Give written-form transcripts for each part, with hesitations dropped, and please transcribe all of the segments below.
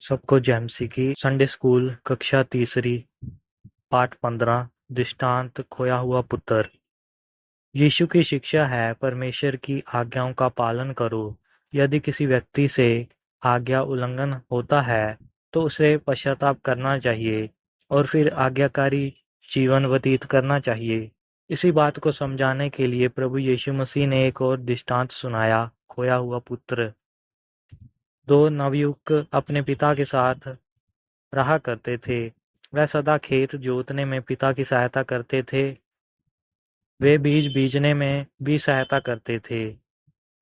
सबको जेएमसी की Sunday school कक्षा तीसरी पाठ 15 दृष्टांत खोया हुआ पुत्र। यीशु की शिक्षा है परमेश्वर की आज्ञाओं का पालन करो। यदि किसी व्यक्ति से आज्ञा उल्लंघन होता है तो उसे पश्चाताप करना चाहिए और फिर आज्ञाकारी जीवन व्यतीत करना चाहिए। इसी बात को समझाने के लिए प्रभु यीशु मसीह ने एक और दृष्टांत सुनाया, खोया हुआ पुत्र। दो नवयुवक अपने पिता के साथ रहा करते थे। वह सदा खेत जोतने में पिता की सहायता करते थे। वे बीज बीजने में भी सहायता करते थे।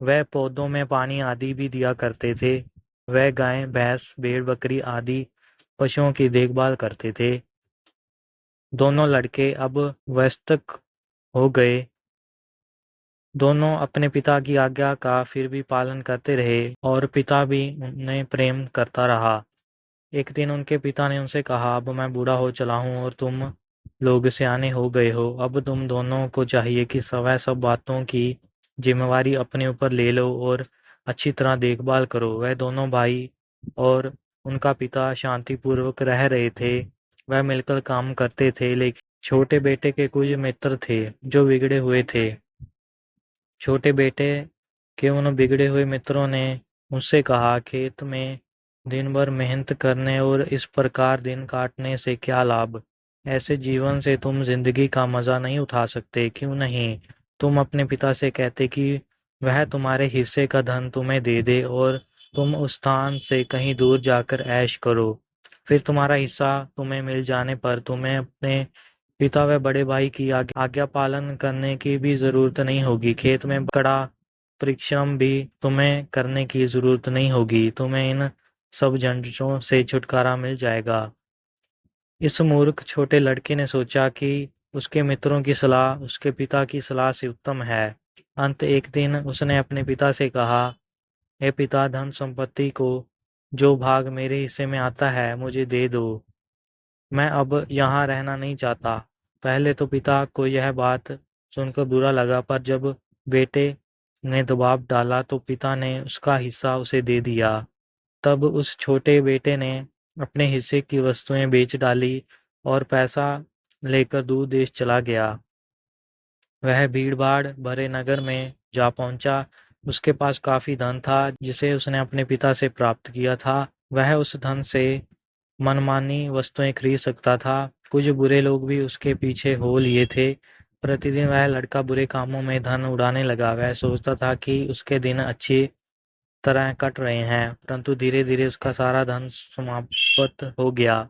वह पौधों में पानी आदि भी दिया करते थे। वह गाय भैंस भेड़ बकरी आदि पशुओं की देखभाल करते थे। दोनों लड़के अब वयस्क हो गए। दोनों अपने पिता की आज्ञा का फिर भी पालन करते रहे और पिता भी उन्हें प्रेम करता रहा। एक दिन उनके पिता ने उनसे कहा, अब मैं बूढ़ा हो चला हूँ और तुम लोग सियाने हो गए हो। अब तुम दोनों को चाहिए कि सब बातों की जिम्मेवारी अपने ऊपर ले लो और अच्छी तरह देखभाल करो। वह दोनों भाई और उनका पिता शांतिपूर्वक रह रहे थे। वह मिलकर काम करते थे, लेकिन छोटे बेटे के कुछ मित्र थे जो बिगड़े हुए थे। छोटे बेटे के उन बिगड़े हुए मित्रों ने मुझसे कहा, खेत में दिन भर मेहनत करने और इस प्रकार दिन काटने से क्या लाभ? ऐसे जीवन से तुम जिंदगी का मजा नहीं उठा सकते। क्यों नहीं तुम अपने पिता से कहते कि वह तुम्हारे हिस्से का धन तुम्हें दे दे और तुम उस स्थान से कहीं दूर जाकर ऐश करो। फिर तुम्हारा हिस्सा तुम्हें मिल जाने पर तुम्हें अपने पिता व बड़े भाई की आज्ञा पालन करने की भी जरूरत नहीं होगी। खेत में कड़ा परिश्रम भी तुम्हें करने की जरूरत नहीं होगी। तुम्हें इन सब झंझटों से छुटकारा मिल जाएगा। इस मूर्ख छोटे लड़के ने सोचा कि उसके मित्रों की सलाह उसके पिता की सलाह से उत्तम है। अंत एक दिन उसने अपने पिता से कहा, हे पिता, धन संपत्ति को जो भाग मेरे हिस्से में आता है मुझे दे दो। मैं अब यहाँ रहना नहीं चाहता। पहले तो पिता को यह बात सुनकर बुरा लगा, पर जब बेटे ने दबाव डाला तो पिता ने उसका हिस्सा उसे दे दिया। तब उस छोटे बेटे ने अपने हिस्से की वस्तुएं बेच डाली और पैसा लेकर दूर देश चला गया। वह भीड़-भाड़ भरे नगर में जा पहुंचा। उसके पास काफी धन था जिसे उसने अपने पिता से प्राप्त किया था। वह उस धन से मनमानी वस्तुएं खरीद सकता था। कुछ बुरे लोग भी उसके पीछे हो लिए थे। प्रतिदिन वह लड़का बुरे कामों में धन उड़ाने लगा। वह सोचता था कि उसके दिन अच्छी तरह कट रहे हैं, परंतु धीरे धीरे उसका सारा धन समाप्त हो गया।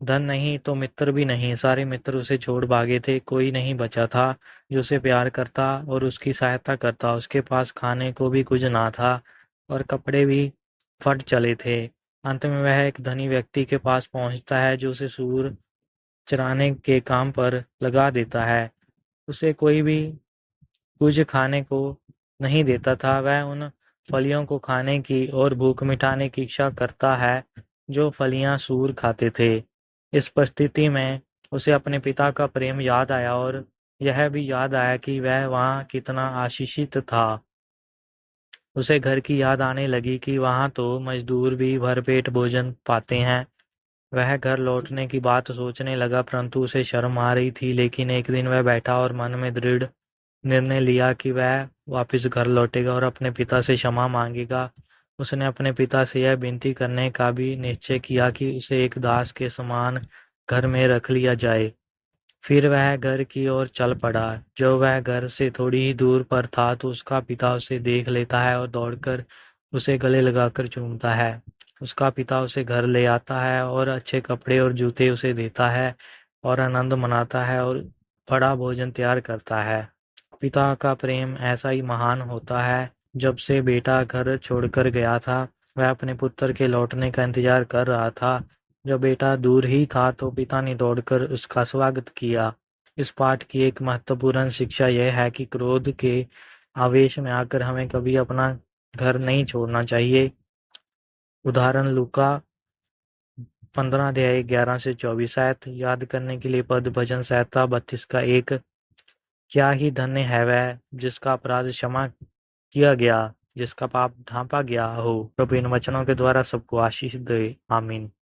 धन नहीं तो मित्र भी नहीं। सारे मित्र उसे छोड़ भागे थे। कोई नहीं बचा था जो उसे प्यार करता और उसकी सहायता करता। उसके पास खाने को भी कुछ ना था और कपड़े भी फट चले थे। अंत में वह एक धनी व्यक्ति के पास पहुंचता है जो उसे सूअर चराने के काम पर लगा देता है। उसे कोई भी कुछ खाने को नहीं देता था। वह उन फलियों को खाने की और भूख मिटाने की इच्छा करता है जो फलियां सूअर खाते थे। इस परिस्थिति में उसे अपने पिता का प्रेम याद आया और यह भी याद आया कि वह वहाँ कितना आशीषित था। उसे घर की याद आने लगी कि वहाँ तो मजदूर भी भरपेट भोजन पाते हैं। वह घर लौटने की बात सोचने लगा, परंतु उसे शर्म आ रही थी। लेकिन एक दिन वह बैठा और मन में दृढ़ निर्णय लिया कि वह वापस घर लौटेगा और अपने पिता से क्षमा मांगेगा। उसने अपने पिता से यह विनती करने का भी निश्चय किया कि उसे एक दास के समान घर में रख लिया जाए। फिर वह घर की ओर चल पड़ा। जब वह घर से थोड़ी ही दूर पर था तो उसका पिता उसे देख लेता है और दौड़कर उसे गले लगाकर चूमता है। उसका पिता उसे घर ले आता है और अच्छे कपड़े और जूते उसे देता है और आनंद मनाता है और बड़ा भोजन तैयार करता है। पिता का प्रेम ऐसा ही महान होता है। जब से बेटा घर छोड़कर गया था, वह अपने पुत्र के लौटने का इंतजार कर रहा था। जब बेटा दूर ही था तो पिता ने दौड़कर उसका स्वागत किया। इस पाठ की एक महत्वपूर्ण शिक्षा यह है कि क्रोध के आवेश में आकर हमें कभी अपना घर नहीं छोड़ना चाहिए। उदाहरण लूका 15 अध्याय 11 से 24 आयत याद करने के लिए पद भजन संहिता 32 का 1। क्या ही धन्य है वह जिसका अपराध क्षमा किया गया, जिसका पाप ढांपा गया हो। प्रभु इन वचनों के द्वारा सबको आशीष दे। आमीन।